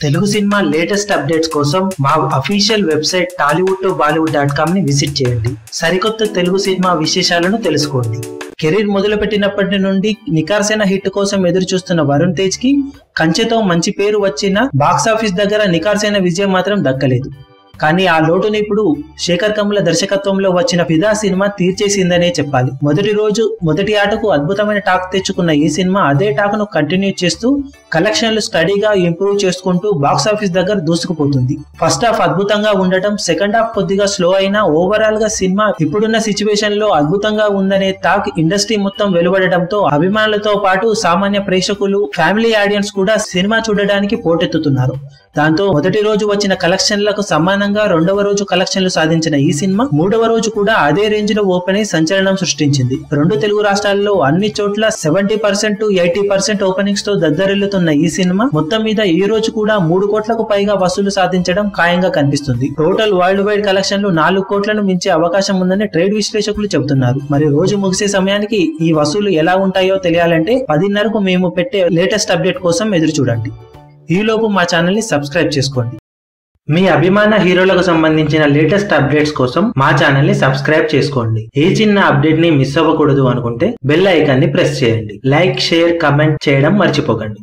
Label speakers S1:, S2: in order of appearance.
S1: Telugu cinema latest updates కోసం మా official website tollywood2bollywood.com ని విజిట్ చేయండి. సరికొత్త తెలుగు సినిమా విశేషాలను తెలుసుకోండి. కెరీర్ మొదలుపెట్టినప్పటి నుండి నికార్సైన హిట్ కోసం ఎదురు చూస్తున్న వరుణ్ తేజ్ కి కంచెతో మంచి పేరు వచ్చిన బాక్సాఫీస్ దగ్గర నికార్సైన విజయం మాత్రం దక్కలేదు. కానీ ఆ లోటుని ఇప్పుడు శేఖర్ కమ్ముల దర్శకత్వంలో వచ్చిన ఫిదా సినిమా తీర్చేసిందనే చెప్పాలి. మొదటి రోజు మొదటి ఆటకు అద్భుతమైన టాక్ తెచ్చుకున్న ఈ సినిమా అదే టాక్ ను కంటిన్యూ చేస్తూ కలెక్షన్లు స్టడీగా ఇంప్రూవ్ చేసుకుంటూ బాక్సాఫీస్ దగ్గర దూసుకుపోతుంది. ఫస్ట్ హాఫ్ అద్భుతంగా ఉండటం, సెకండ్ హాఫ్ కొద్దిగా స్లో అయినా ఓవరాల్ గా సినిమా ఇప్పుడున్న సిచ్యువేషన్ లో అద్భుతంగా ఉందనే టాక్ ఇండస్ట్రీ మొత్తం వెలువడటంతో అభిమానులతో పాటు సామాన్య ప్రేక్షకులు, ఫ్యామిలీ ఆడియన్స్ కూడా సినిమా చూడడానికి పోటెత్తుతున్నారు. దాంతో మొదటి రోజు వచ్చిన కలెక్షన్లకు సమానంగా రెండవ రోజు కలెక్షన్లు సాధించిన ఈ సినిమా మూడవ రోజు కూడా అదే రేంజ్ లో ఓపెన్ అయి సంచలనం సృష్టించింది. రెండు తెలుగు రాష్ట్రాల్లో అన్ని చోట్ల 70% to 80% ఓపెనింగ్స్ తో దద్దరిల్లుతున్న ఈ సినిమా మొత్తం మీద ఈ రోజు కూడా 3 కోట్లకు పైగా వసూలు సాధించడం ఖాయంగా కనిపిస్తుంది. టోటల్ వరల్డ్ వైడ్ కలెక్షన్లు 4 కోట్లను మించే అవకాశం ఉందని ట్రేడ్ విశ్లేషకులు చెబుతున్నారు. మరి రోజు ముగిసే సమయానికి ఈ వసూలు ఎలా ఉంటాయో తెలియాలంటే 10:30కు మేము పెట్టే లేటెస్ట్ అప్డేట్ కోసం ఎదురు చూడండి. ఈలోపు మా ఛానల్ ని సబ్స్క్రైబ్ చేసుకోండి. మీ అభిమాన హీరోలకు సంబంధించిన లేటెస్ట్ అప్డేట్స్ కోసం మా ఛానల్ ని సబ్స్క్రైబ్ చేసుకోండి. ఏ చిన్న అప్డేట్ ని మిస్ అవ్వకూడదు అనుకుంటే బెల్ ఐకాన్ ని ప్రెస్ చేయండి. లైక్, షేర్, కమెంట్ చేయడం మర్చిపోకండి.